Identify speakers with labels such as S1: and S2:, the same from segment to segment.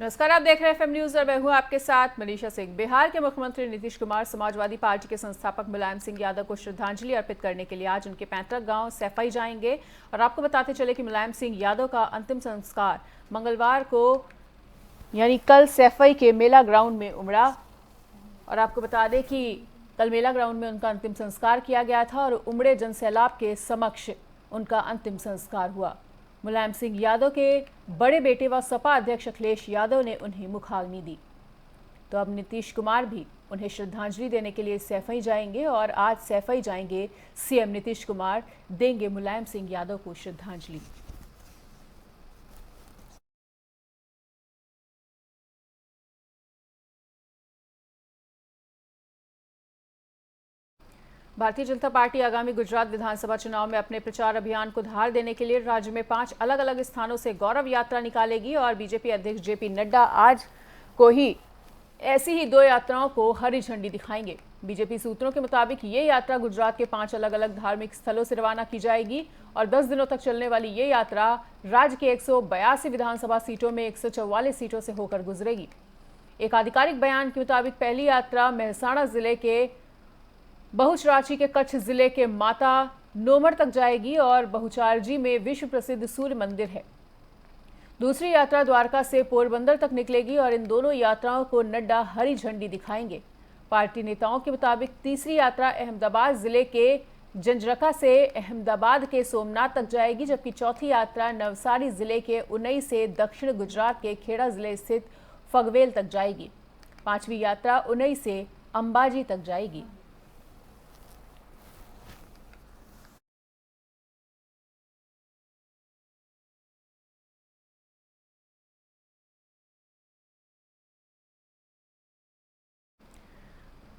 S1: नमस्कार, आप देख रहे हैं एफएम न्यूज और मैं हूं आपके साथ मनीषा सिंह। बिहार के मुख्यमंत्री नीतीश कुमार समाजवादी पार्टी के संस्थापक मुलायम सिंह यादव को श्रद्धांजलि अर्पित करने के लिए आज उनके पैतृक गांव सैफई जाएंगे। और आपको बताते चले कि मुलायम सिंह यादव का अंतिम संस्कार मंगलवार को यानी कल सैफई के मेला ग्राउंड में उमड़ा। और आपको बता दें कि कल मेला ग्राउंड में उनका अंतिम संस्कार किया गया था और उमड़े जनसैलाब के समक्ष उनका अंतिम संस्कार हुआ। मुलायम सिंह यादव के बड़े बेटे व सपा अध्यक्ष अखिलेश यादव ने उन्हें मुखाग्नि दी। तो अब नीतीश कुमार भी उन्हें श्रद्धांजलि देने के लिए सैफई जाएंगे और आज सैफई जाएंगे सीएम नीतीश कुमार, देंगे मुलायम सिंह यादव को श्रद्धांजलि। भारतीय जनता पार्टी आगामी गुजरात विधानसभा चुनाव में अपने प्रचार अभियान को धार देने के लिए राज्य में 5 अलग अलग स्थानों से गौरव यात्रा निकालेगी और बीजेपी अध्यक्ष जेपी नड्डा आज को ही ऐसी ही 2 यात्राओं को हरी झंडी दिखाएंगे। बीजेपी सूत्रों के मुताबिक ये यात्रा गुजरात के 5 अलग अलग धार्मिक स्थलों से रवाना की जाएगी और 10 दिनों तक चलने वाली ये यात्रा राज्य के 182 विधानसभा सीटों में 144 सीटों से होकर गुजरेगी। एक आधिकारिक बयान के मुताबिक पहली यात्रा मेहसाणा जिले के बहुचराची के कच्छ जिले के माता नोमर तक जाएगी और बहुचारजी में विश्व प्रसिद्ध सूर्य मंदिर है। दूसरी यात्रा द्वारका से पोरबंदर तक निकलेगी और इन दोनों यात्राओं को नड्डा हरी झंडी दिखाएंगे। पार्टी नेताओं के मुताबिक तीसरी यात्रा अहमदाबाद जिले के जंजरका से अहमदाबाद के सोमनाथ तक जाएगी, जबकि चौथी यात्रा नवसारी जिले के उन्नई से दक्षिण गुजरात के खेड़ा जिले स्थित फगवेल तक जाएगी। 5वीं यात्रा उन्नई से अंबाजी तक जाएगी।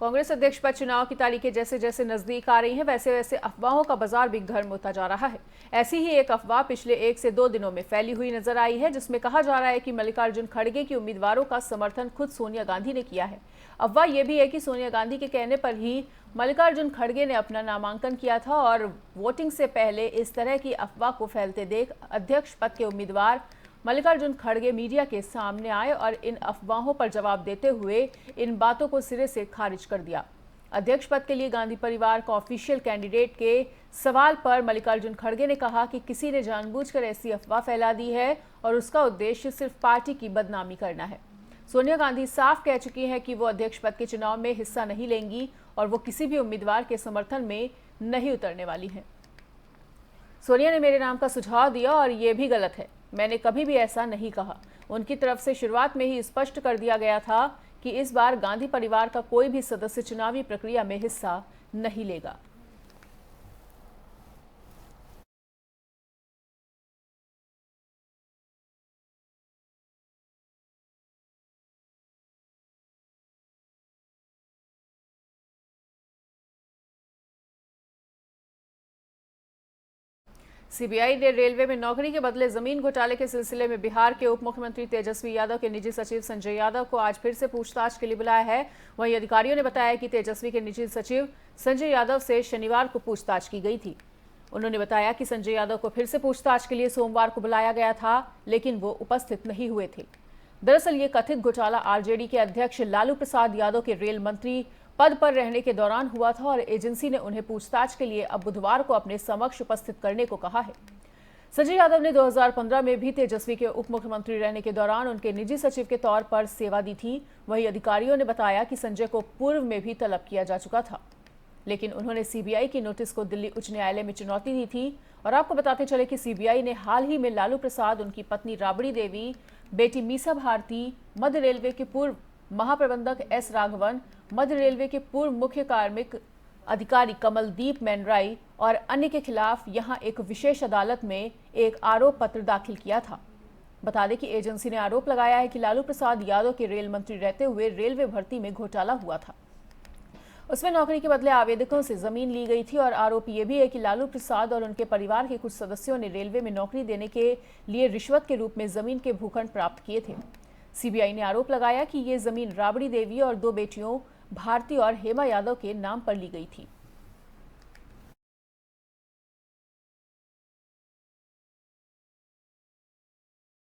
S1: कांग्रेस अध्यक्ष पद चुनाव की तारीखें जैसे जैसे नजदीक आ रही हैं, वैसे वैसे अफवाहों का बाजार भी गर्म होता जा रहा है। ऐसी ही एक अफवाह पिछले 1 से 2 दिनों में फैली हुई नजर आई है, जिसमें कहा जा रहा है कि मल्लिकार्जुन खड़गे की उम्मीदवारों का समर्थन खुद सोनिया गांधी ने किया है। अफवाह यह भी है कि सोनिया गांधी के कहने पर ही मल्लिकार्जुन खड़गे ने अपना नामांकन किया था और वोटिंग से पहले इस तरह की अफवाह को फैलते देख अध्यक्ष पद के उम्मीदवार मल्लिकार्जुन खड़गे मीडिया के सामने आए और इन अफवाहों पर जवाब देते हुए इन बातों को सिरे से खारिज कर दिया। अध्यक्ष पद के लिए गांधी परिवार का ऑफिशियल कैंडिडेट के सवाल पर मल्लिकार्जुन खड़गे ने कहा कि किसी ने जानबूझकर ऐसी अफवाह फैला दी है और उसका उद्देश्य सिर्फ पार्टी की बदनामी करना है। सोनिया गांधी साफ कह चुकी हैं कि वो अध्यक्ष पद के चुनाव में हिस्सा नहीं लेंगी और वो किसी भी उम्मीदवार के समर्थन में नहीं उतरने वाली हैं। सोनिया ने मेरे नाम का सुझाव दिया और ये भी गलत है, मैंने कभी भी ऐसा नहीं कहा। उनकी तरफ से शुरुआत में ही स्पष्ट कर दिया गया था कि इस बार गांधी परिवार का कोई भी सदस्य चुनावी प्रक्रिया में हिस्सा नहीं लेगा। सीबीआई ने रेलवे में नौकरी के बदले जमीन घोटाले के सिलसिले में बिहार के उप मुख्यमंत्री तेजस्वी यादव के निजी सचिव संजय यादव को आज फिर से पूछताछ के लिए बुलाया है। वहीं अधिकारियों ने बताया कि तेजस्वी के निजी सचिव संजय यादव से शनिवार को पूछताछ की गई थी। उन्होंने बताया कि संजय यादव को फिर से पूछताछ के लिए सोमवार को बुलाया गया था, लेकिन वो उपस्थित नहीं हुए थे। दरअसल ये कथित घोटाला आरजेडी के अध्यक्ष लालू प्रसाद यादव के रेल मंत्री पद पर रहने के दौरान हुआ था और एजेंसी ने उन्हें पूछताछ के लिए अब बुधवार को अपने समक्ष उपस्थित करने को कहा है। संजय यादव ने 2015 में भी तेजस्वी के उप मुख्यमंत्री रहने के दौरान उनके निजी सचिव के तौर पर सेवा दी थी। वहीं अधिकारियों ने बताया कि संजय को पूर्व में भी तलब किया जा चुका था, लेकिन उन्होंने सीबीआई की नोटिस को दिल्ली उच्च न्यायालय में चुनौती दी थी। और आपको बताते चले कि सीबीआई ने हाल ही में लालू प्रसाद, उनकी पत्नी राबड़ी देवी, बेटी मीसा भारती, मध्य रेलवे के पूर्व महाप्रबंधक एस राघवन, मध्य रेलवे के पूर्व मुख्य कार्मिक अधिकारी कमलदीप मैनराई और अन्य के खिलाफ यहां एक विशेष अदालत में एक आरोप पत्र दाखिल किया था। बता दें कि एजेंसी ने आरोप लगाया है कि लालू प्रसाद यादव के रेल मंत्री रहते हुए रेलवे भर्ती में घोटाला हुआ था। उसमें नौकरी के बदले आवेदकों से जमीन ली गई थी और आरोप यह भी है कि लालू प्रसाद और उनके परिवार के कुछ सदस्यों ने रेलवे में नौकरी देने के लिए रिश्वत के रूप में जमीन के भूखंड प्राप्त किए थे। सीबीआई ने आरोप लगाया कि ये जमीन राबड़ी देवी और 2 बेटियों भारती और हेमा यादव के नाम पर ली गई थी।